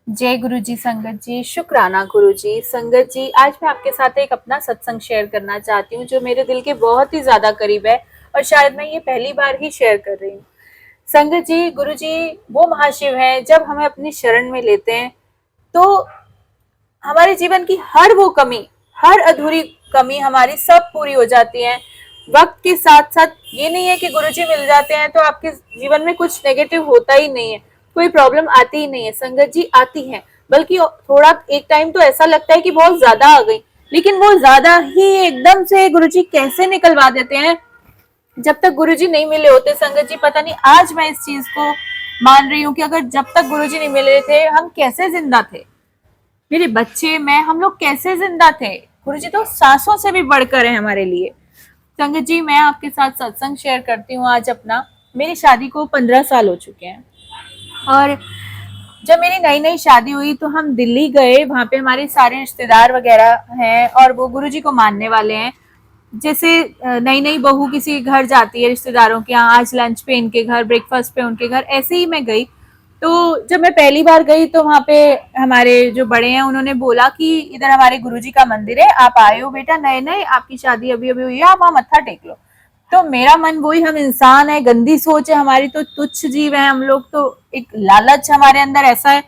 जय गुरु जी। संगत जी, शुक्राना गुरु जी। संगत जी, आज मैं आपके साथ एक अपना सत्संग शेयर करना चाहती हूँ जो मेरे दिल के बहुत ही ज्यादा करीब है और शायद मैं ये पहली बार ही शेयर कर रही हूँ। संगत जी, गुरु जी वो महाशिव हैं, जब हमें अपनी शरण में लेते हैं तो हमारे जीवन की हर वो कमी, हर अधूरी कमी हमारी सब पूरी हो जाती है। वक्त के साथ साथ ये नहीं है कि गुरुजी मिल जाते हैं तो आपके जीवन में कुछ नेगेटिव होता ही नहीं है, कोई प्रॉब्लम आती ही नहीं है। संगत जी आती है, बल्कि थोड़ा एक टाइम तो ऐसा लगता है कि बहुत ज्यादा आ गई, लेकिन वो ज्यादा ही एकदम से गुरुजी कैसे निकलवा देते हैं। जब तक गुरुजी नहीं मिले होते संगत जी, पता नहीं आज मैं इस चीज को मान रही हूँ कि अगर जब तक गुरुजी नहीं मिले थे हम कैसे जिंदा थे। मेरे बच्चे, मैं, हम लोग कैसे जिंदा थे। गुरुजी तो सांसों से भी बढ़कर है हमारे लिए। संगत जी, मैं आपके साथ सत्संग शेयर करती हूँ आज अपना। मेरी शादी को 15 साल हो चुके हैं और जब मेरी नई नई शादी हुई तो हम दिल्ली गए। वहां पे हमारे सारे रिश्तेदार वगैरह हैं और वो गुरुजी को मानने वाले हैं। जैसे नई नई बहू किसी घर जाती है रिश्तेदारों के यहाँ, आज लंच पे इनके घर, ब्रेकफास्ट पे उनके घर, ऐसे ही मैं गई। तो जब मैं पहली बार गई तो वहाँ पे हमारे जो बड़े हैं उन्होंने बोला कि इधर हमारे गुरुजी का मंदिर है, आप आए हो बेटा नए नए, आपकी शादी अभी अभी हुई है, आप वहाँ मत्था टेक लो। तो मेरा मन वही, हम इंसान है, गंदी सोच है हमारी, तो तुच्छ जीव है हम लोग, तो एक लालच हमारे अंदर ऐसा है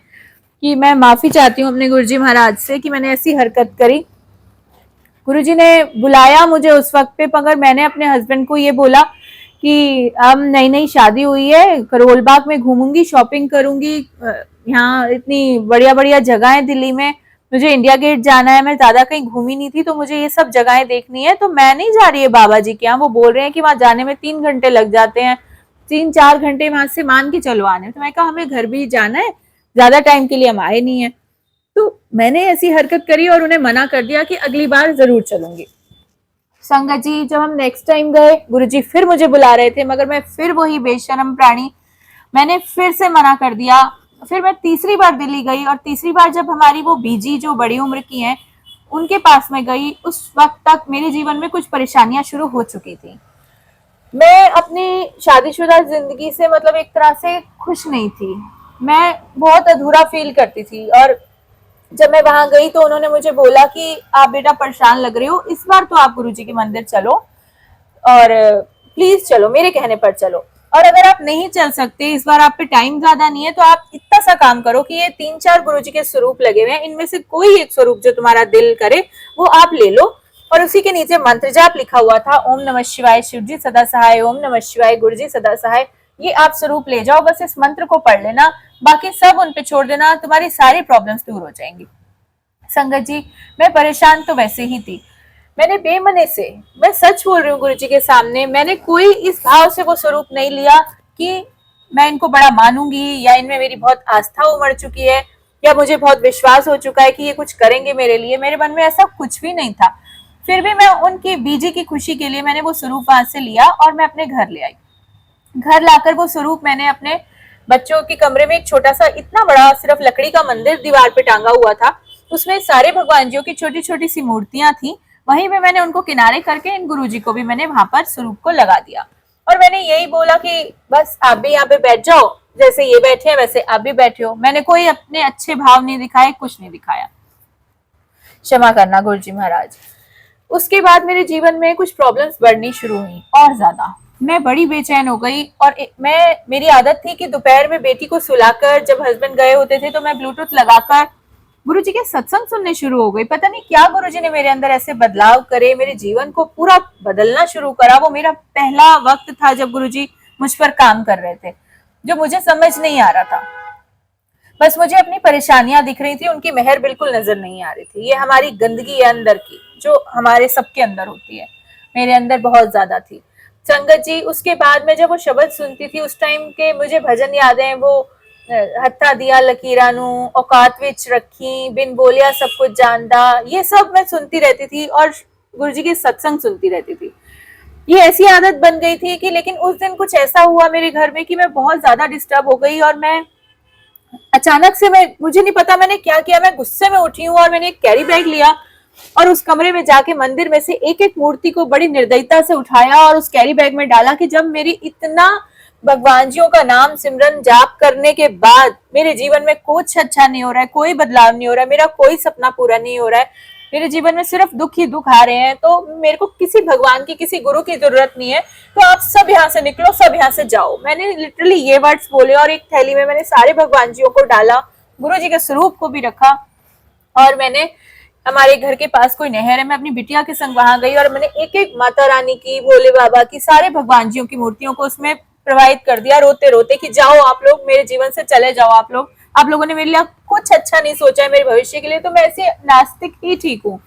कि मैं माफी चाहती हूँ अपने गुरुजी महाराज से कि मैंने ऐसी हरकत करी। गुरुजी ने बुलाया मुझे उस वक्त पे, मगर मैंने अपने हस्बैंड को ये बोला कि अब नई नई शादी हुई है, करोल बाग में घूमूंगी, शॉपिंग करूंगी, यहाँ इतनी बढ़िया बढ़िया जगह है दिल्ली में, मुझे इंडिया गेट जाना है, मैं ज्यादा कहीं घूमी नहीं थी तो मुझे ये सब जगहें देखनी है, तो मैं नहीं जा रही है बाबा जी के यहाँ। वो बोल रहे हैं कि वहां जाने में 3 घंटे लग जाते हैं, 3-4 घंटे वहां से मान के चलो आने। तो मैं कहा हमें घर भी जाना है, ज्यादा टाइम के लिए हम आए नहीं है। तो मैंने ऐसी हरकत करी और उन्हें मना कर दिया कि अगली बार जरूर चलूंगी। संगत जी, जब हम नेक्स्ट टाइम गए, गुरुजी फिर मुझे बुला रहे थे, मगर मैं फिर वही बेशरम प्राणी, मैंने फिर से मना कर दिया। फिर मैं तीसरी बार दिल्ली गई और तीसरी बार जब हमारी वो बीजी जो बड़ी उम्र की हैं उनके पास में गई, उस वक्त तक मेरे जीवन में कुछ परेशानियां शुरू हो चुकी थी। मैं अपनी शादीशुदा जिंदगी से मतलब एक तरह से खुश नहीं थी, मैं बहुत अधूरा फील करती थी। और जब मैं वहां गई तो उन्होंने मुझे बोला कि आप बेटा परेशान लग रहे हो, इस बार तो आप गुरुजी के मंदिर चलो और प्लीज चलो, मेरे कहने पर चलो। और अगर आप नहीं चल सकते, इस बार आप पे टाइम ज्यादा नहीं है, तो आप इतना सा काम करो कि ये 3-4 गुरुजी के स्वरूप लगे हुए हैं, इनमें से कोई एक स्वरूप जो तुम्हारा दिल करे वो आप ले लो। और उसी के नीचे मंत्र जाप लिखा हुआ था, ओम नमः शिवाय शिव जी सदा सहाय, ओम नमः शिवाय गुरु जी सदा सहाय। ये आप स्वरूप ले जाओ, बस इस मंत्र को पढ़ लेना, बाकी सब उन पे छोड़ देना, तुम्हारी सारी प्रॉब्लम्स दूर हो जाएंगी। संगत जी, मैं परेशान तो वैसे ही थी, मैंने बेमने से, मैं सच बोल रही हूँ गुरु जी के सामने, मैंने कोई इस भाव से वो स्वरूप नहीं लिया कि मैं इनको बड़ा मानूंगी या इनमें मेरी बहुत आस्था उमड़ चुकी है या मुझे बहुत विश्वास हो चुका है कि ये कुछ करेंगे मेरे लिए। मेरे मन में ऐसा कुछ भी नहीं था। फिर भी मैं उनकी बीजी की खुशी के लिए मैंने वो स्वरूप वहां से लिया और मैं अपने घर ले आई। घर लाकर वो स्वरूप मैंने अपने बच्चों के कमरे में, एक छोटा सा, इतना बड़ा सिर्फ लकड़ी का मंदिर दीवार पे टांगा हुआ था, उसमें सारे भगवान जियों की छोटी छोटी सी मूर्तियां थी, वहीं पे मैंने उनको किनारे करके इन गुरुजी को भी मैंने वहां पर स्वरूप को लगा दिया। और मैंने यही बोला कि बस आप भी यहाँ पे बैठ जाओ, जैसे ये बैठे हैं वैसे आप भी बैठे हो। मैंने कोई अपने अच्छे भाव नहीं दिखाए, कुछ नहीं दिखाया, क्षमा करना गुरुजी महाराज। उसके बाद मेरे जीवन में कुछ प्रॉब्लम्स बढ़नी शुरू हुई और ज्यादा, मैं बड़ी बेचैन हो गई। और मेरी आदत थी कि दोपहर में बेटी को सुलाकर, जब हस्बैंड गए होते थे तो मैं ब्लूटूथ लगाकर गुरुजी के सत्संग सुनने शुरू हो गई। पता नहीं क्या गुरुजी ने मेरे अंदर ऐसे बदलाव करे, मेरे जीवन को पूरा बदलना शुरू करा। वो मेरा पहला वक्त था जब गुरुजी मुझ पर काम कर रहे थे, जो मुझे समझ नहीं आ रहा था। बस मुझे अपनी परेशानियां दिख रही थी, उनकी मेहर बिल्कुल नजर नहीं आ रही थी। ये हमारी गंदगी है अंदर की, जो हमारे सबके अंदर होती है, मेरे अंदर बहुत ज्यादा थी। संगत जी, उसके बाद में जब वो शब्द सुनती थी, उस टाइम के मुझे भजन याद है, वो हत्था दिया लकीरा नू, औकात विच रखी, बिन बोलिया सब कुछ जानदा, ये सब मैं सुनती रहती थी और गुरुजी के सत्संग सुनती रहती थी। ये ऐसी आदत बन गई थी कि, लेकिन उस दिन कुछ ऐसा हुआ मेरे घर में कि मैं बहुत ज्यादा डिस्टर्ब हो गई और मैं अचानक से, मुझे नहीं पता मैंने क्या किया, मैं गुस्से में उठी हूँ और मैंने एक कैरी बैग लिया और उस कमरे में जाके मंदिर में से एक एक मूर्ति को बड़ी निर्दयता से उठाया और उस कैरी बैग में डाला कि जब मेरी इतना भगवान जियों का नाम सिमरन जाप करने के बाद मेरे जीवन में कुछ अच्छा नहीं हो रहा है, कोई बदलाव नहीं हो रहा है, मेरा कोई सपना पूरा नहीं हो रहा है, मेरे जीवन में सिर्फ दुख ही दुख आ रहे हैं, तो मेरे को किसी भगवान की, किसी गुरु की जरूरत नहीं है, तो आप सब यहाँ से निकलो, सब यहाँ से जाओ। मैंने लिटरली ये वर्ड्स बोले और एक थैली में मैंने सारे भगवान जियों को डाला, गुरु जी के स्वरूप को भी रखा, और मैंने हमारे घर के पास कोई नहर है, मैं अपनी बिटिया के संग वहां गई और मैंने एक एक माता रानी की, भोले बाबा की, सारे भगवान जियों की मूर्तियों को उसमें प्रवाहित कर दिया, रोते रोते कि जाओ आप लोग, मेरे जीवन से चले जाओ आप लोगों ने मेरे लिए कुछ अच्छा नहीं सोचा है मेरे भविष्य के लिए, तो मैं ऐसे नास्तिक ही ठीक हूँ।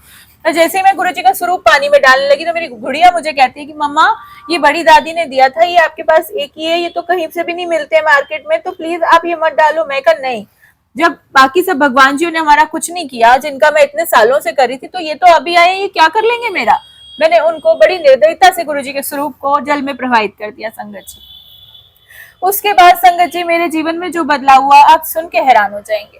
तो जैसे ही मैं गुरु जी का स्वरूप पानी में डालने लगी तो मेरी गुड़िया मुझे कहती है कि मम्मा ये बड़ी दादी ने दिया था, ये आपके पास एक ही है, ये तो कहीं से भी नहीं मिलते मार्केट में, तो प्लीज आप ये मत डालो। मैं कहा नहीं, जब बाकी सब भगवान जी ने हमारा कुछ नहीं किया, जिनका मैं इतने सालों से करी थी, तो ये तो अभी आए, ये क्या कर लेंगे मेरा। मैंने उनको बड़ी निर्दयता से गुरु जी के स्वरूप को जल में प्रवाहित कर दिया संगत जी। उसके बाद संगत जी मेरे जीवन में जो बदलाव हुआ आप सुन के हैरान हो जाएंगे।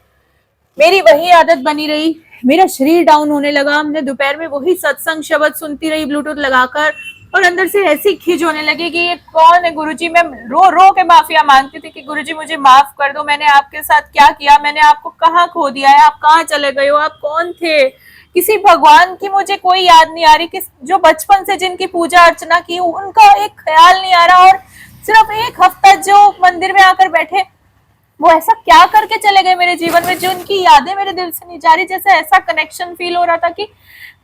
मेरी वही आदत बनी रही, मेरा शरीर डाउन होने लगा, मैं दोपहर में वही सत्संग शब्द सुनती रही ब्लूटूथ लगाकर, और अंदर से ऐसी खिज होने लगी कि ये कौन है गुरुजी। मैं रो रो के माफिया मांगती थी कि गुरुजी मुझे माफ कर दो, मैंने आपके साथ क्या किया, मैंने आपको कहाँ खो दिया है, आप कहाँ चले गए हो, आप कौन थे। किसी भगवान की मुझे कोई याद नहीं आ रही, किस जो बचपन से जिनकी पूजा अर्चना की उनका एक ख्याल नहीं आ रहा, और सिर्फ एक हफ्ता जो मंदिर में आकर बैठे वो ऐसा क्या करके चले गए मेरे जीवन में जो उनकी यादें मेरे दिल से नहीं जा रही। जैसे ऐसा कनेक्शन फील हो रहा था कि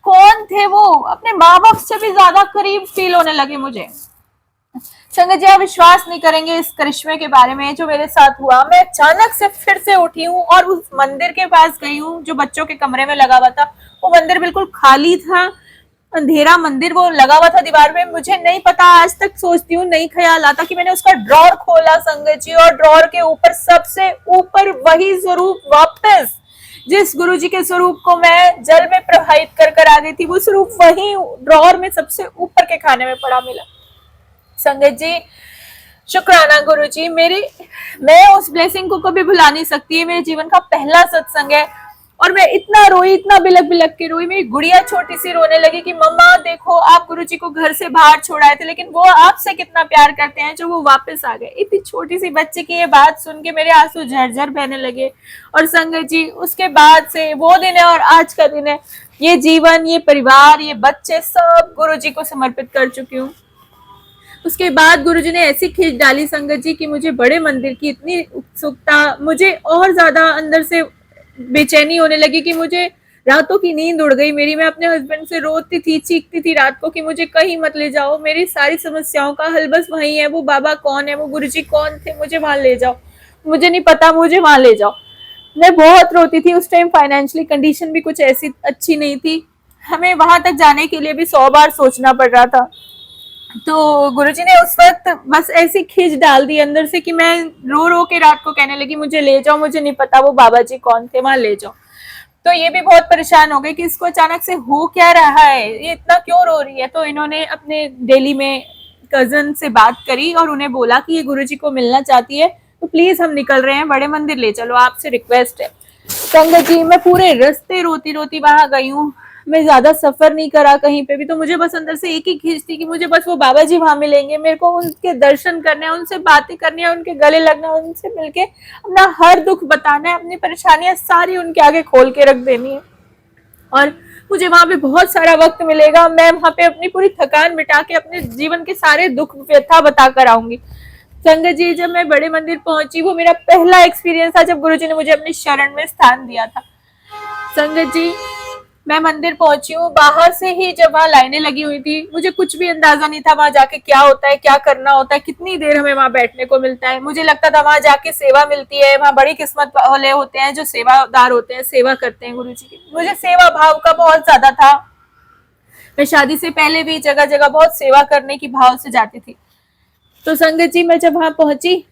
कौन थे वो, अपने माँ बाप से भी ज्यादा करीब फील होने लगे मुझे। संगत जी आप विश्वास नहीं करेंगे इस करिश्मे के बारे में जो मेरे साथ हुआ। मैं अचानक से फिर से उठी हूँ और उस मंदिर के पास गई हूँ जो बच्चों के कमरे में लगा हुआ था। वो मंदिर बिल्कुल खाली था, अंधेरा मंदिर, वो लगा हुआ था दीवार में। मुझे नहीं पता, आज तक सोचती हूँ, नहीं ख्याल आता कि मैंने उसका ड्रॉर खोला संगत जी, और ड्रॉर के ऊपर सबसे ऊपर वही स्वरूप वापस जिस गुरु जी के स्वरूप को मैं जल में प्रवाहित कर कर आ गई थी, वो स्वरूप वही ड्रॉर में सबसे ऊपर के खाने में पड़ा मिला। संगत जी शुक्राना गुरु जी, मैं उस ब्लेसिंग को कभी भुला नहीं सकती। है मेरे जीवन का पहला सत्संग है और मैं इतना रोई, इतना बिलक बिलक के रोई। मेरी गुड़िया छोटी सी रोने लगी कि मम्मा देखो आप गुरुजी को घर से बाहर छोड़ाए थे, लेकिन वो आपसे कितना प्यार करते हैं जो वो वापस आ गए। इतनी छोटी सी बच्चे की ये बात सुन के मेरे आंसू झरझर बहने लगे। और संगत जी उसके बाद से वो दिन है और आज का दिन है, ये जीवन, ये परिवार, ये बच्चे सब गुरुजी को समर्पित कर चुकी हूँ। उसके बाद गुरुजी ने ऐसी खींच डाली संगत जी कि मुझे बड़े मंदिर की इतनी उत्सुकता, मुझे और ज्यादा अंदर से बेचैनी होने लगी कि मुझे रातों की नींद उड़ गई मेरी। मैं अपने हस्बैंड से रोती थी, चीखती थी रात को कि मुझे कहीं मत ले जाओ, मेरी सारी समस्याओं का हल बस वही है। वो बाबा कौन है, वो गुरुजी कौन थे, मुझे वहां ले जाओ, मुझे नहीं पता, मुझे वहां ले जाओ। मैं बहुत रोती थी। उस टाइम फाइनेंशियली कंडीशन भी कुछ ऐसी अच्छी नहीं थी, हमें वहां तक जाने के लिए भी 100 बार सोचना पड़ रहा था। तो गुरुजी ने उस वक्त बस ऐसी खींच डाल दी अंदर से कि मैं रो रो के रात को कहने लगी मुझे ले जाओ, मुझे नहीं पता वो बाबा जी कौन थे, वहां ले जाओ। तो ये भी बहुत परेशान हो गए कि इसको अचानक से हो क्या रहा है, ये इतना क्यों रो रही है। तो इन्होंने अपने दिल्ली में कजन से बात करी और उन्हें बोला कि ये गुरुजी को मिलना चाहती है, तो प्लीज हम निकल रहे हैं, बड़े मंदिर ले चलो, आपसे रिक्वेस्ट है। संगत जी मैं पूरे रास्ते रोती रोती वहां गई हूँ, मैं ज्यादा सफर नहीं करा कहीं पे भी। तो मुझे बस अंदर से एक ही खींच थी कि मुझे बस वो बाबा जी वहां मिलेंगे, मेरे को उनके दर्शन करने हैं, उनसे बातें करनी है, उनके गले लगना, उनसे मिलके अपना हर दुख बताना है, अपनी परेशानियां सारी उनके आगे खोल के रख देनी है। और मुझे वहां पे बहुत सारा वक्त मिलेगा, मैं वहां पे अपनी पूरी थकान मिटा के अपने जीवन के सारे दुख व्यथा बता कर आऊंगी। संगत जी जब मैं बड़े मंदिर पहुंची, वो मेरा पहला एक्सपीरियंस था जब गुरुजी ने मुझे अपनी शरण में स्थान दिया था। संगत जी मैं मंदिर पहुंची हूँ, बाहर से ही जब वहां लाइनें लगी हुई थी, मुझे कुछ भी अंदाजा नहीं था वहां जाके क्या होता है, क्या करना होता है, कितनी देर हमें वहां बैठने को मिलता है। मुझे लगता था वहां जाके सेवा मिलती है, वहां बड़ी किस्मत वाले होते हैं जो सेवादार होते हैं, सेवा करते हैं गुरुजी की। मुझे सेवा भाव का बहुत ज्यादा था, मैं शादी से पहले भी जगह जगह बहुत सेवा करने की भाव से जाती थी। तो संगत जी मैं जब वहां पहुंची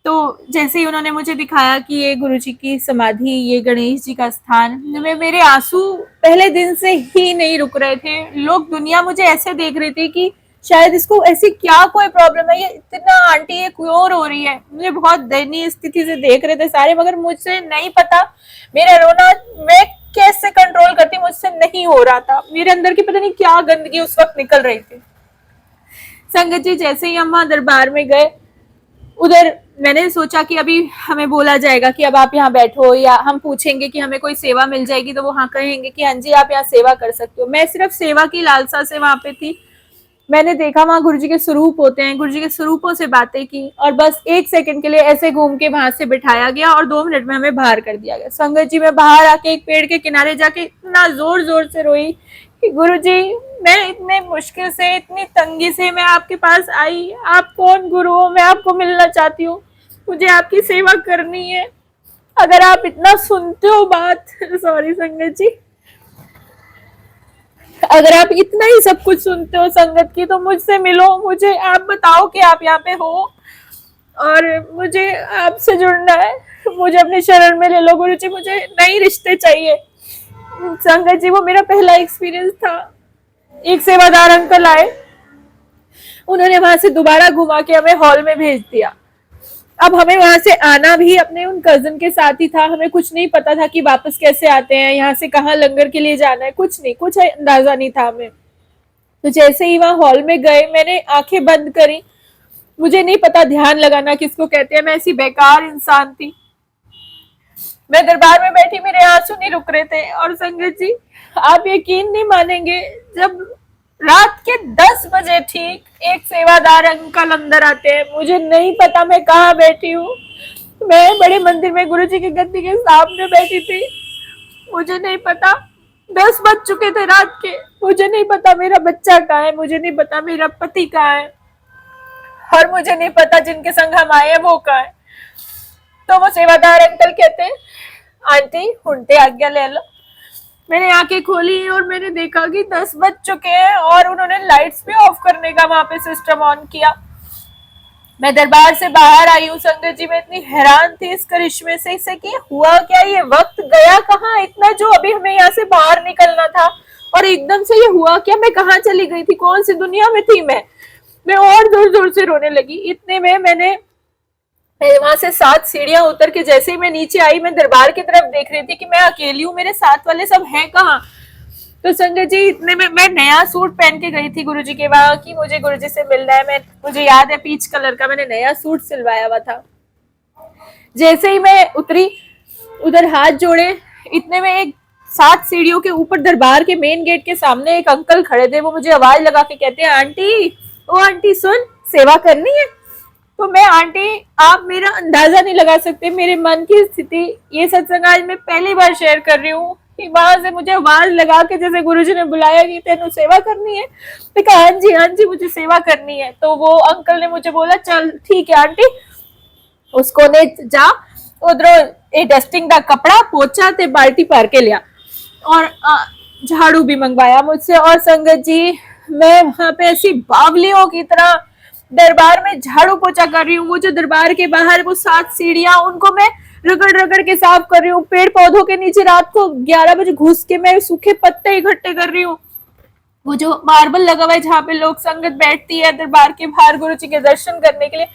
तो जैसे ही उन्होंने मुझे दिखाया कि ये गुरुजी की समाधि, ये गणेश जी का स्थान, मेरे आंसू पहले दिन से ही नहीं रुक रहे थे। लोग, दुनिया मुझे ऐसे देख रही थी कि शायद इसको ऐसी क्या कोई प्रॉब्लम है, ये इतना आंटी ये क्यों रो रही है। मुझे बहुत दयनीय स्थिति से देख रहे थे सारे, मगर मुझसे नहीं पता मेरा रोना मैं कैसे कंट्रोल करती, मुझसे नहीं हो रहा था। मेरे अंदर की पता नहीं क्या गंदगी उस वक्त निकल रही थी। संगत जी जैसे ही हम वहां दरबार में गए, उधर मैंने सोचा कि अभी हमें बोला जाएगा कि अब आप यहाँ बैठो, या हम पूछेंगे कि हमें कोई सेवा मिल जाएगी तो वो हाँ कहेंगे कि हाँ जी आप यहाँ सेवा कर सकते हो। मैं सिर्फ सेवा की लालसा से वहां पे थी। मैंने देखा वहां गुरु जी के स्वरूप होते हैं, गुरु जी के स्वरूपों से बातें की, और बस 1 सेकंड के लिए ऐसे घूम के वहां से बिठाया गया और 2 मिनट में हमें बाहर कर दिया गया। संगत जी, मैं बाहर आके एक पेड़ के किनारे जाके इतना जोर जोर से रोई कि गुरु जी, मैं इतने मुश्किल से, इतनी तंगी से मैं आपके पास आई, आप कौन गुरु हो, मैं आपको मिलना चाहती हूँ, मुझे आपकी सेवा करनी है, अगर आप इतना सुनते हो बात सॉरी संगत जी, अगर आप इतना ही सब कुछ सुनते हो संगत की तो मुझसे मिलो, मुझे आप बताओ कि आप यहाँ पे हो और मुझे आपसे जुड़ना है, मुझे अपने शरण में ले लो गुरु जी, मुझे नए रिश्ते चाहिए। संगत जी, वो मेरा पहला एक्सपीरियंस था। एक सेवादार अंकल आए, उन्होंने वहां से दोबारा घुमा के हमें हॉल में भेज दिया। अब हमें वहां से आना भी अपने उन कजन के साथ ही था, हमें कुछ नहीं पता था कि वापस कैसे आते हैं, यहाँ से कहाँ लंगर के लिए जाना है, कुछ नहीं, कुछ अंदाजा नहीं था हमें। तो जैसे ही वहां हॉल में गए, मैंने आंखें बंद करी, मुझे नहीं पता ध्यान लगाना किसको कहते हैं, मैं ऐसी बेकार इंसान थी। मैं दरबार में बैठी, मेरे आंसू नहीं रुक रहे थे। और संगत जी, आप यकीन नहीं मानेंगे, जब रात के 10 बजे ठीक एक सेवादार अंकल अंदर आते हैं, मुझे नहीं पता मैं कहाँ बैठी हूँ, मैं बड़े मंदिर में गुरु जी की गद्दी के सामने बैठी थी, मुझे नहीं पता 10 बज चुके थे रात के, मुझे नहीं पता मेरा बच्चा कहाँ है, मुझे नहीं पता मेरा पति कहाँ है, और मुझे नहीं पता जिनके संग हम आए हैं वो कहाँ है। तो वो सेवादार अंकल कहते हैं, आंटी हुंटे आज्ञा ले लो। मैंने आंखें खोली और मैंने देखा कि 10 बज चुके हैं और उन्होंने लाइट्स भी ऑफ करने का वहां पे सिस्टम ऑन किया। मैं दरबार से बाहर आई हूँ संगत जी, मैं इतनी हैरान थी इस करिश्मे से, इसे कि हुआ क्या, ये वक्त गया कहाँ इतना, जो अभी हमें यहाँ से बाहर निकलना था, और एकदम से ये हुआ क्या, मैं कहाँ चली गई थी, कौन सी दुनिया में थी मैं और जोर जोर से रोने लगी। इतने में मैं वहां से 7 सीढ़ियां उतर के जैसे ही मैं नीचे आई, मैं दरबार की तरफ देख रही थी कि मैं अकेली हूँ, मेरे साथ वाले सब हैं कहाँ। तो संगत जी, इतने में मैं नया सूट पहन के गई थी गुरुजी के वहां कि मुझे गुरुजी से मिलना है, मुझे याद है पीच कलर का मैंने नया सूट सिलवाया हुआ था। जैसे ही मैं उतरी, उधर हाथ जोड़े, इतने में एक 7 सीढ़ियों के ऊपर दरबार के मेन गेट के सामने एक अंकल खड़े थे। वो मुझे आवाज लगा के कहते हैं, आंटी, ओ आंटी सुन, सेवा करनी है। तो मैं, आंटी आप मेरा अंदाजा नहीं लगा सकते मेरे मन की स्थिति, ये सत्संग आज मैं पहली बार शेयर कर रही हूँ कि वहां से मुझे आवाज लगा के जैसे गुरुजी ने बुलाया कि तेनू सेवा करनी है, मैं कहा हाँ जी मुझे सेवा करनी है। तो वो अंकल ने मुझे बोला, चल ठीक है आंटी, उसको ने जा उधर ए डस्टिंग का कपड़ा पोचा ते बाल्टी भर के लिया, और झाड़ू भी मंगवाया मुझसे। और संगत जी, मैं वहां पे ऐसी बावलियों की तरह दरबार में झाड़ू पोछा कर रही हूँ। वो जो दरबार के बाहर वो 7 सीढ़ियां, उनको मैं रगड़ रगड़ के साफ कर रही हूँ। पेड़ पौधों के नीचे रात को 11 बजे घुस के मैं सूखे पत्ते इकट्ठे कर रही हूँ। वो जो मार्बल लगा हुआ है जहाँ पे लोग संगत बैठती है दरबार के बाहर गुरु जी के दर्शन करने के लिए,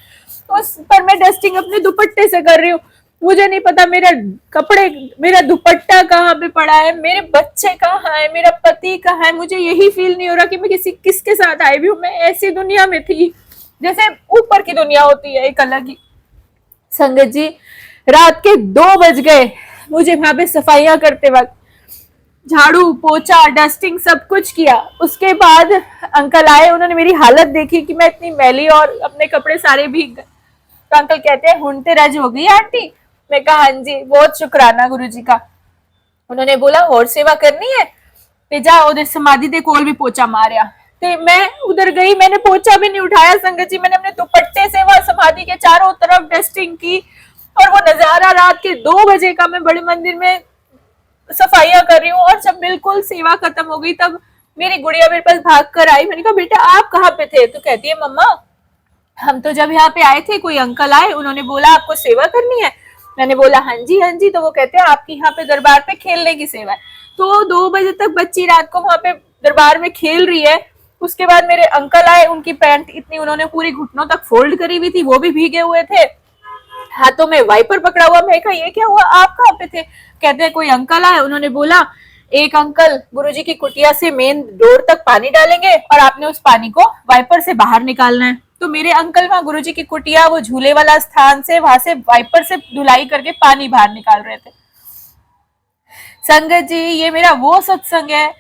उस पर मैं डस्टिंग अपने दुपट्टे से कर रही हूँ। मुझे नहीं पता मेरा कपड़े, मेरा दुपट्टा कहाँ पे पड़ा है, मेरे बच्चे कहाँ है, मेरा पति कहाँ है, मुझे यही फील नहीं हो रहा कि मैं किसके साथ आई भी हूँ। मैं ऐसी दुनिया में थी जैसे ऊपर की दुनिया होती है एक अलग ही। संगत जी, रात के 2 बज गए मुझे वहां पे सफाइयां करते वक्त, झाड़ू पोछा डस्टिंग सब कुछ किया। उसके बाद अंकल आए, उन्होंने मेरी हालत देखी कि मैं इतनी मैली और अपने कपड़े सारे भीग गए। तो अंकल कहते हैं, हुंटे रज हो गई आंटी। मैं कहा हाँ जी, बहुत शुक्राना गुरुजी का। उन्होंने बोला, और सेवा करनी है ते जा उधर समाधि दे कोल भी पोछा मारिया। ते मैं उधर गई, मैंने पोछा भी नहीं उठाया संगत जी, मैंने अपने दुपट्टे से वहां समाधि के चारों तरफ डस्टिंग की। और वो नजारा रात के 2 बजे का, मैं बड़े मंदिर में सफाइयां कर रही हूँ। और जब बिल्कुल सेवा खत्म हो गई तब मेरी गुड़िया मेरे पास भाग कर आई। मैंने कहा, बेटा आप कहाँ पे थे? तो कहती है, मम्मा हम तो जब यहाँ पे आए थे, कोई अंकल आए, उन्होंने बोला आपको सेवा करनी है। मैंने बोला हाँ जी हाँ जी। तो वो कहते हैं, आपकी यहाँ पे दरबार पे खेलने की सेवा है। तो 2 बजे तक बच्ची रात को वहां पे दरबार में खेल रही है। उसके बाद मेरे अंकल आए, उनकी पैंट इतनी उन्होंने पूरी घुटनों तक फोल्ड करी हुई थी, वो भी भीगे हुए थे, हाथों में वाइपर पकड़ा हुआ। मैं कहा, ये क्या हुआ, आप कहाँ पे थे? कहते हैं, कोई अंकल आए, उन्होंने बोला एक अंकल गुरुजी की कुटिया से मेन डोर तक पानी डालेंगे और आपने उस पानी को वाइपर से बाहर निकालना है। तो मेरे अंकल वहां गुरुजी की कुटिया, वो झूले वाला स्थान से, वहां से वाइपर से धुलाई करके पानी बाहर निकाल रहे थे। संगत जी, ये मेरा वो सत्संग है,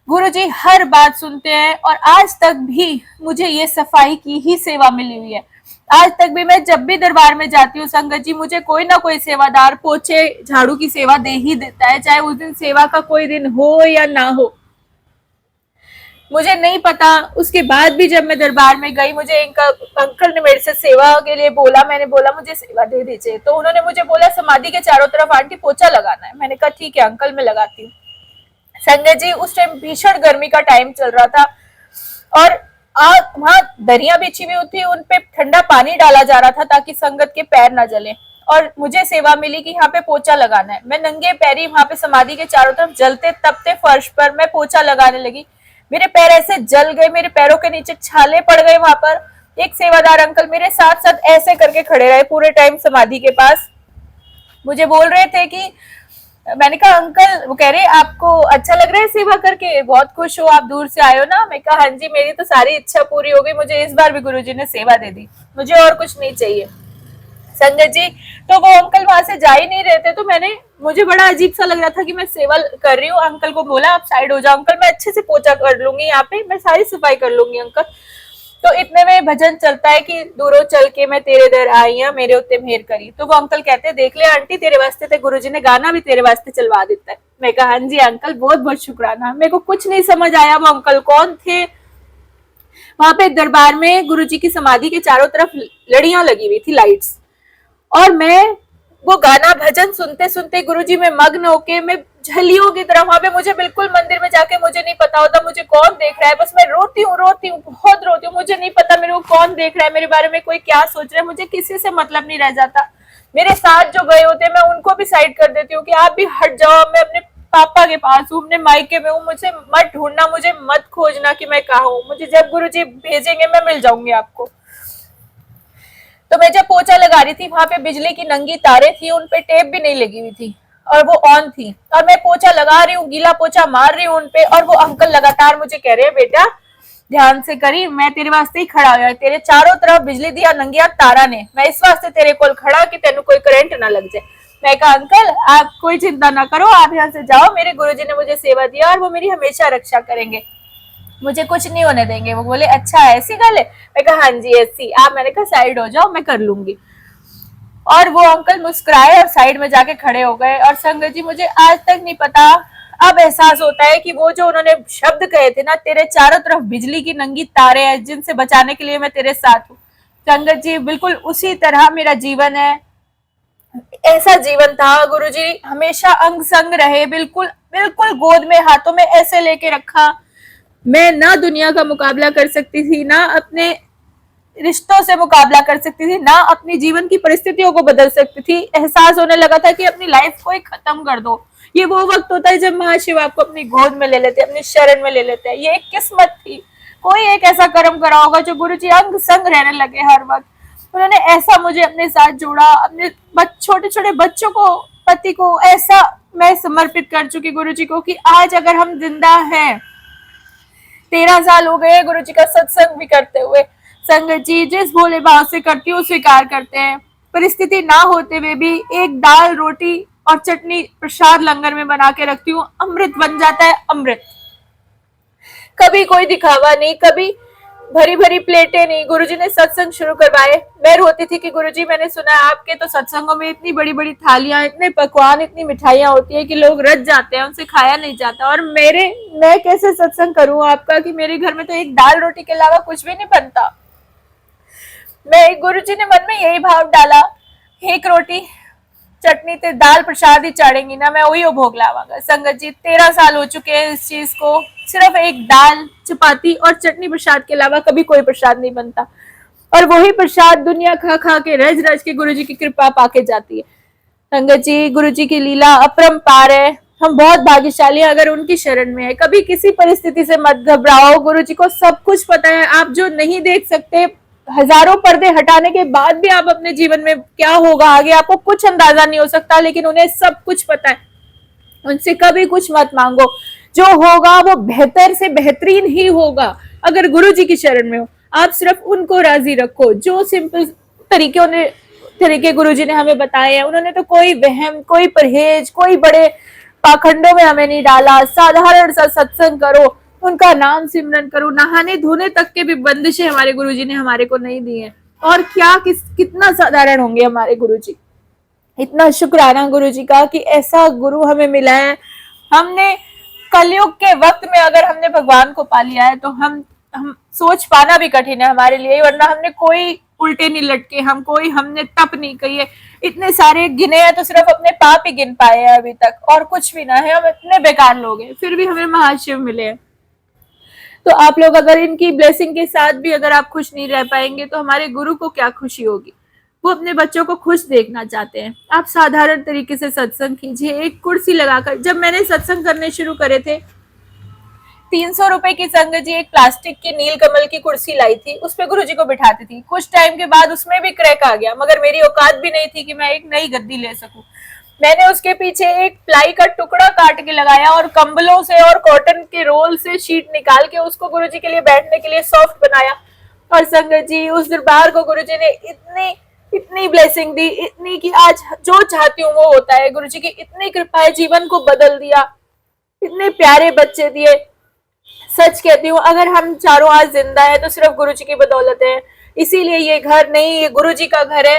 गुरुजी हर बात सुनते हैं और आज तक भी मुझे ये सफाई की ही सेवा मिली हुई है। आज तक भी मैं जब भी दरबार में जाती हूँ संगत जी, मुझे कोई ना कोई सेवादार पोछे झाड़ू की सेवा दे ही देता है, चाहे उस दिन सेवा का कोई दिन हो या ना हो। मुझे नहीं पता, उसके बाद भी जब मैं दरबार में गई, मुझे अंकल ने मेरे से सेवा के लिए बोला, मैंने बोला मुझे सेवा दे दीजिए, तो उन्होंने मुझे बोला समाधि के चारों तरफ आंटी पोछा लगाना है। मैंने कहा ठीक है अंकल, मैं लगाती हूँ। संगत जी, उस टाइम भीषण गर्मी का टाइम चल रहा था और वहां दरिया बिछी हुई थी, उनपे ठंडा पानी डाला जा रहा था ताकि संगत के पैर ना जले, और मुझे सेवा मिली कि यहाँ पे पोछा लगाना है। मैं नंगे पैरी वहां पे समाधि के चारों तरफ जलते तपते फर्श पर मैं पोछा लगाने लगी। मेरे पैर ऐसे जल गए, मेरे पैरों के नीचे छाले पड़ गए। वहां पर एक सेवादार अंकल मेरे साथ साथ ऐसे करके खड़े रहे पूरे टाइम समाधि के पास, मुझे बोल रहे थे कि, मैंने कहा अंकल, वो कह रहे आपको अच्छा लग रहा है सेवा करके, बहुत खुश हो, आप दूर से आए हो ना। मैं कहा हाँ जी, मेरी तो सारी इच्छा पूरी हो गई, मुझे इस बार भी गुरुजी ने सेवा दे दी, मुझे और कुछ नहीं चाहिए। संगत जी, तो वो अंकल वहां से जा ही नहीं रहे थे, तो मुझे बड़ा अजीब सा लग रहा था कि मैं सेवा कर रही हूँ। अंकल को बोला आप साइड हो जाओ अंकल, मैं अच्छे से पोछा कर लूंगी, यहाँ पे मैं सारी सफाई कर लूंगी अंकल। तो इतने में भजन चलता है कि दूरों चल के मैं तेरे दर आई हूं, मेरे उत्ते मेहर करी। तो वो अंकल कहते देख ले आंटी, तेरे वास्ते ते गुरुजी ने गाना भी तेरे वास्ते चलवा देता है। मैं कहा हाँ जी अंकल, बहुत बहुत शुक्राना। मेरे को कुछ नहीं समझ आया वो अंकल कौन थे। वहां पे दरबार में गुरुजी की समाधि के चारों तरफ लड़ियां लगी हुई थी, लाइट्स, और मैं वो गाना भजन सुनते सुनते गुरुजी में मग्न होके मैं झलियों की तरह वहां पे, मुझे बिल्कुल मंदिर में जाके मुझे नहीं पता होता मुझे कौन देख रहा है, बस मैं रोती हूँ बहुत रोती हूँ। मुझे नहीं पता मेरे को कौन देख रहा है, मेरे बारे में कोई क्या सोच रहा है, मुझे किसी से मतलब नहीं रह जाता। मेरे साथ जो गए होते हैं मैं उनको भी साइड कर देती हूँ कि आप भी हट जाओ, मैं अपने पापा के पास हूँ, अपने मायके में हूँ, मुझे मत ढूंढना, मुझे मत खोजना कि मैं कहाँ हूँ, मुझे जब गुरुजी भेजेंगे मैं मिल जाऊंगी आपको। तो मैं जब पोछा लगा रही थी, वहां पे बिजली की नंगी तारे थी, उनपे टेप भी नहीं लगी हुई थी और वो ऑन थी, और मैं पोछा लगा रही हूँ, गीला पोछा मार रही हूँ उनपे, और वो अंकल लगातार मुझे कह रहे हैं बेटा ध्यान से करी, मैं तेरे वास्ते ही खड़ा हुआ, तेरे चारों तरफ बिजली दिया नंगिया तारा ने, मैं इस वास्ते तेरे कोल खड़ा कि तेन कोई करंट ना लग जाए। मैं कहा अंकल आप कोई चिंता ना करो, आप यहाँ से जाओ, मेरे गुरुजी ने मुझे सेवा दिया और वो मेरी हमेशा रक्षा करेंगे, मुझे कुछ नहीं होने देंगे। वो बोले अच्छा ऐसी गल है। मैं कहा हाँ जी ऐसी। आप, मैंने कहा साइड हो जाओ, मैं कर लूंगी। और वो अंकल मुस्कुराए और साइड में जाके खड़े हो गए। और संगत जी, मुझे आज तक नहीं पता, अब एहसास होता है कि वो जो उन्होंने शब्द कहे थे ना, तेरे चारों तरफ बिजली की नंगी तारे हैं जिनसे बचाने के लिए मैं तेरे साथ हूँ। संगत जी, बिल्कुल उसी तरह मेरा जीवन है, ऐसा जीवन था। गुरुजी हमेशा अंग संग रहे, बिल्कुल बिल्कुल गोद में हाथों में ऐसे लेके रखा। मैं ना दुनिया का मुकाबला कर सकती थी, ना अपने रिश्तों से मुकाबला कर सकती थी, ना अपनी जीवन की परिस्थितियों को बदल सकती थी। एहसास होने लगा था कि अपनी लाइफ को ही खत्म कर दो। ये वो वक्त होता है जब महाशिव आपको अपनी गोद में ले लेते हैं, अपनी शरण में ले लेते हैं। ये एक किस्मत थी, कोई एक ऐसा कर्म करा होगा जो गुरुजी अंग संग रहने लगे हर वक्त। उन्होंने ऐसा मुझे अपने साथ जोड़ा, अपने छोटे छोटे बच्चों को, पति को ऐसा मैं समर्पित कर चुकी गुरुजी को कि आज अगर हम जिंदा हैं, 13 साल हो गए गुरुजी का सत्संग भी करते हुए। संगत जी, जिस भोले भाव से करती हूँ स्वीकार करते हैं। परिस्थिति ना होते हुए भी एक दाल रोटी और चटनी प्रसाद लंगर में बना के रखती हूँ, अमृत बन जाता है, अमृत। कभी कोई दिखावा नहीं, कभी भरी भरी प्लेटें नहीं। गुरुजी ने सत्संग शुरू करवाए, मैं रोती थी कि गुरुजी मैंने सुना है आपके तो सत्संगों में इतनी बड़ी बड़ी थालियां, इतने पकवान, इतनी मिठाइयां होती है कि लोग रज जाते हैं, उनसे खाया नहीं जाता। और मैं कैसे सत्संग करूं आपका कि मेरे घर में तो एक दाल रोटी के अलावा कुछ भी नहीं बनता। मैं, गुरुजी ने मन में यही भाव डाला, एक रोटी चटनी ते दाल प्रसाद ही चाड़ेंगी ना, मैं वही भोग लावांगा। संगत जी, 13 साल हो चुके हैं इस चीज को, सिर्फ एक दाल चपाती और चटनी प्रसाद के अलावा कभी कोई प्रसाद नहीं बनता, और वही प्रसाद दुनिया खा खा के रज रज के गुरुजी की कृपा पाके जाती है। संगत जी, गुरुजी की लीला अपरंपार है, हम बहुत भाग्यशाली हैं अगर उनकी शरण में है। कभी किसी परिस्थिति से मत घबराओ, गुरुजी को सब कुछ पता है। आप जो नहीं देख सकते, हजारों पर्दे हटाने के बाद भी आप अपने जीवन में क्या होगा आगे आपको कुछ अंदाजा नहीं हो सकता, लेकिन उन्हें सब कुछ पता है। उनसे कभी कुछ मत मांगो, जो होगा वो बेहतर से बेहतरीन ही होगा अगर गुरुजी की शरण में हो। आप सिर्फ उनको राजी रखो। जो सिंपल तरीके गुरुजी ने हमें बताए हैं, उन्होंने तो कोई वहम, कोई परहेज, कोई बड़े पाखंडों में हमें नहीं डाला। साधारण सा सत्संग करो, उनका नाम सिमरन करो, नहाने धोने तक के भी बंदिशें हमारे गुरुजी ने हमारे को नहीं दी है। और क्या कितना साधारण होंगे हमारे गुरुजी। इतना शुक्राना गुरुजी का कि ऐसा गुरु हमें मिला है। हमने कलयुग के वक्त में अगर हमने भगवान को पा लिया है तो हम सोच पाना भी कठिन है हमारे लिए, वरना हमने कोई उल्टे नहीं लटके, हमने तप नहीं कही है। इतने सारे गिने हैं तो सिर्फ अपने पाप ही गिन पाए हैं अभी तक, और कुछ भी ना है। हम इतने बेकार लोग हैं, फिर भी हमें महाशिव मिले हैं। तो आप लोग अगर इनकी ब्लेसिंग के साथ भी अगर आप खुश नहीं रह पाएंगे तो हमारे गुरु को क्या खुशी होगी। वो अपने बच्चों को खुश देखना चाहते हैं। आप साधारण तरीके से सत्संग कीजिए, एक कुर्सी लगाकर। जब मैंने सत्संग करने शुरू करे थे, 300 रुपए की संगत जी एक प्लास्टिक की नील कमल की कुर्सी लाई थी, उस पे गुरुजी को बिठाती थी। कुछ टाइम के बाद उसमें भी क्रैक आ गया, मगर मेरी औकात भी नहीं थी कि मैं एक नई गद्दी ले सकूं। मैंने उसके पीछे एक प्लाई का टुकड़ा काट के लगाया और कंबलों से और कॉटन के रोल से शीट निकाल के उसको गुरुजी के लिए बैठने के लिए सॉफ्ट बनाया। और संगत जी, उस दरबार को गुरुजी ने इतनी ब्लेसिंग दी, इतनी कि आज जो चाहती हूँ वो होता है। गुरुजी की इतनी कृपा है, जीवन को बदल दिया, इतने प्यारे बच्चे दिए। सच कहती हूँ, अगर हम चारों आज जिंदा है तो सिर्फ गुरुजी की बदौलत है। इसीलिए ये घर नहीं, ये गुरुजी का घर है,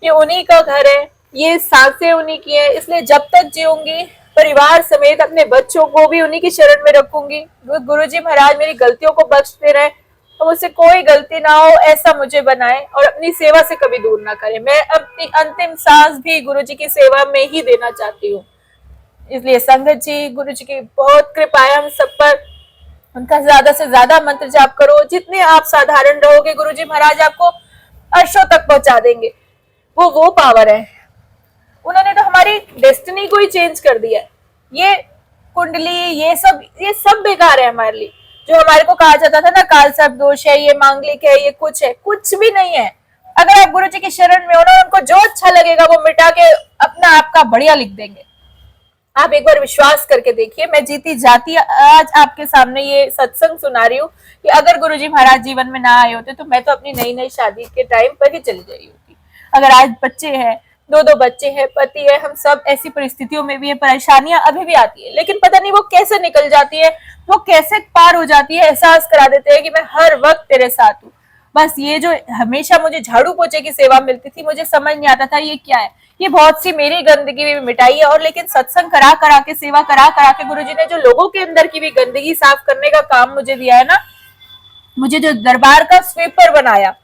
ये उन्हीं का घर है, ये सांसें उन्हीं की है। इसलिए जब तक जीऊंगी परिवार समेत अपने बच्चों को भी उन्हीं की शरण में रखूंगी। गुरुजी महाराज मेरी गलतियों को बख्शते रहे, तो मुझसे कोई गलती ना हो ऐसा मुझे बनाए, और अपनी सेवा से कभी दूर ना करे। मैं अपनी अंतिम सांस भी गुरुजी की सेवा में ही देना चाहती हूँ। इसलिए संगत जी, गुरुजी की बहुत कृपा है हम सब पर। उनका ज्यादा से ज्यादा मंत्र जाप करो। जितने आप साधारण रहोगे, गुरुजी महाराज आपको अर्शों तक पहुंचा देंगे। वो पावर है। उन्होंने तो हमारी डेस्टिनी को ही चेंज कर दिया है। ये कुंडली, ये सब बेकार है हमारे लिए। जो हमारे को कहा जाता था ना, काल सर्प दोष है, ये मांगलिक है, ये कुछ है, कुछ भी नहीं है। अगर आप गुरुजी की शरण में हो ना, उनको जो अच्छा लगेगा वो मिटा के अपना आपका बढ़िया लिख देंगे। आप एक बार विश्वास करके देखिए। मैं जीती जाती आज आपके सामने ये सत्संग सुना रही हूँ कि अगर गुरुजी महाराज जीवन में ना आए होते तो मैं तो अपनी नई शादी के टाइम पर ही चली गई होती। अगर आज बच्चे हैं, दो बच्चे हैं, पति है, हम सब ऐसी परिस्थितियों में भी है, परेशानियां अभी भी आती है, लेकिन पता नहीं वो कैसे निकल जाती है, वो कैसे पार हो जाती है। एहसास करा देते हैं कि मैं हर वक्त तेरे साथ हूँ। बस ये जो हमेशा मुझे झाड़ू पोछे की सेवा मिलती थी, मुझे समझ नहीं आता था ये क्या है। ये बहुत सी मेरी गंदगी भी मिटाई है। और लेकिन सत्संग करा करा के, सेवा करा करा के गुरुजी ने जो लोगों के अंदर की भी गंदगी साफ करने का काम मुझे दिया है ना, मुझे जो दरबार का स्वीपर बनाया,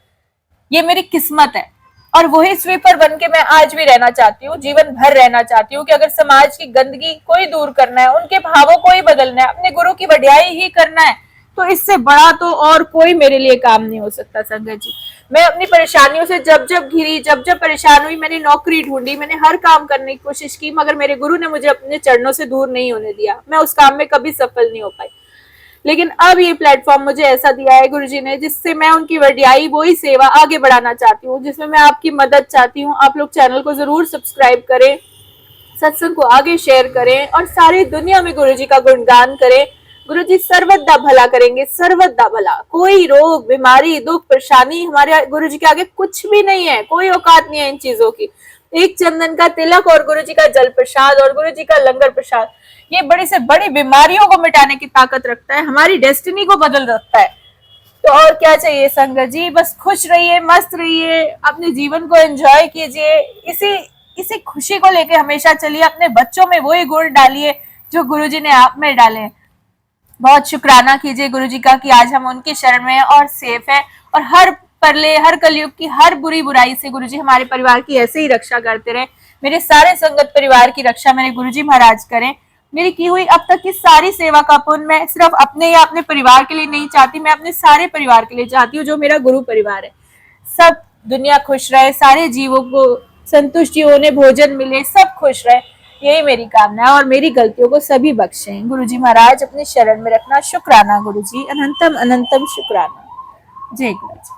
ये मेरी किस्मत है। और वही स्वीपर बन के मैं आज भी रहना चाहती हूँ, जीवन भर रहना चाहती हूँ कि अगर समाज की गंदगी कोई दूर करना है, उनके भावों को ही बदलना है, अपने गुरु की बढ़ियाई ही करना है, तो इससे बड़ा तो और कोई मेरे लिए काम नहीं हो सकता। संगत जी, मैं अपनी परेशानियों से जब घिरी, जब परेशान हुई, मैंने नौकरी ढूंढी, मैंने हर काम करने की कोशिश की, मगर मेरे गुरु ने मुझे अपने चरणों से दूर नहीं होने दिया। मैं उस काम में कभी सफल नहीं हो पाई। लेकिन अब ये प्लेटफॉर्म मुझे ऐसा दिया है गुरुजी ने, जिससे मैं उनकी वडियाई, वही सेवा आगे बढ़ाना चाहती हूँ, जिसमें मैं आपकी मदद चाहती हूँ। आप लोग चैनल को जरूर सब्सक्राइब करें, सत्संग को आगे शेयर करें और सारी दुनिया में गुरुजी का गुणगान करें। गुरुजी सर्वदा भला करेंगे, सर्वदा भला। कोई रोग, बीमारी, दुख, परेशानी हमारे गुरुजी के आगे कुछ भी नहीं है, कोई औकात नहीं है इन चीजों की। एक चंदन का तिलक और गुरुजी का जल प्रसाद और गुरुजी का लंगर प्रसाद, ये बड़ी से बड़ी बीमारियों को मिटाने की ताकत रखता है, हमारी डेस्टिनी को बदल रखता है। तो और क्या चाहिए संगत जी, बस खुश रहिए, मस्त रहिए, अपने जीवन को एंजॉय कीजिए, इसी खुशी को लेके हमेशा चलिए। अपने बच्चों में वही गुण डालिए जो गुरुजी ने आप में डाले। बहुत शुक्राना कीजिए गुरुजी का कि आज हम उनकी शरण में हैं और सेफ है। और हर परले, हर कलयुग की हर बुरी बुराई से गुरुजी हमारे परिवार की ऐसे ही रक्षा करते रहे। मेरे सारे संगत परिवार की रक्षा मेरे गुरुजी महाराज करें। मेरी की हुई अब तक की सारी सेवा का पुण्य मैं सिर्फ अपने या अपने परिवार के लिए नहीं चाहती, मैं अपने सारे परिवार के लिए चाहती हूँ, जो मेरा गुरु परिवार है। सब दुनिया खुश रहे, सारे जीवों को संतुष्टि होने, भोजन मिले, सब खुश रहे, यही मेरी कामना है। और मेरी गलतियों को सभी बख्शें। गुरुजी महाराज अपने शरण में रखना। शुक्राना गुरुजी, अनंतम अनंतम शुक्राना। जय गुरुजी।